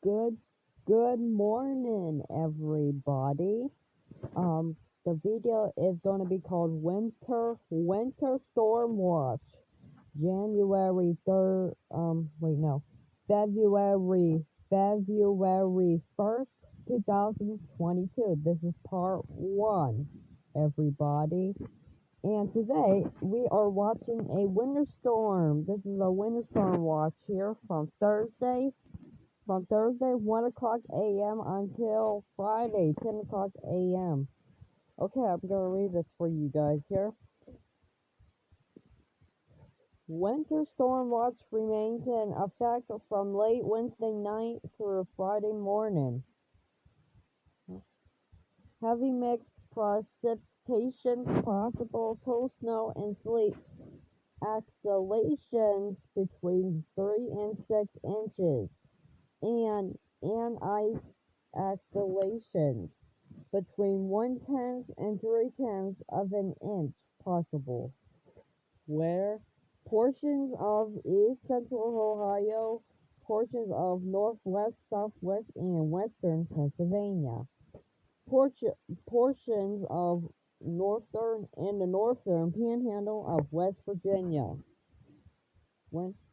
Good good morning, everybody. The video is going to be called Winter Storm Watch. January 3rd, wait, no. February 1st, 2022. This is part 1, everybody. And today we are watching a winter storm. This is a winter storm watch here from Thursday 1 o'clock a.m. until Friday 10 o'clock a.m. Okay, I'm gonna read this for you guys here. Winter storm watch remains in effect from late Wednesday night through Friday morning. Heavy mixed precipitation possible, total snow and sleet. Accelerations between 3 and 6 inches. And ice accelerations between 1/10 and 3/10 of an inch possible, where portions of east central Ohio, portions of northwest, southwest, and western Pennsylvania, portions of northern and the northern panhandle of West Virginia.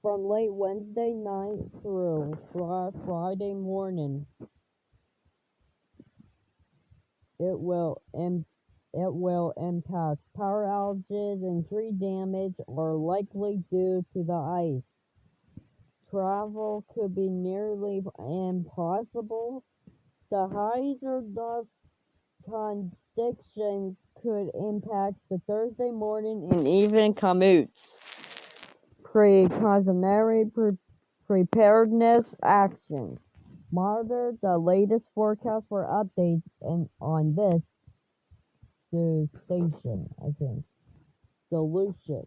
From late Wednesday night through Friday morning, it will impact. Power outages and tree damage are likely due to the ice. Travel could be nearly impossible. The hazard dust conditions could impact the Thursday morning and evening commutes. Precautionary preparedness actions. Monitor the latest forecast for updates on this station, I think. Solution.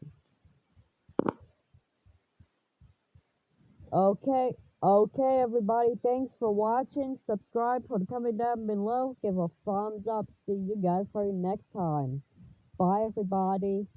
Okay, everybody. Thanks for watching. Subscribe, put a comment down below. Give a thumbs up. See you guys for next time. Bye, everybody.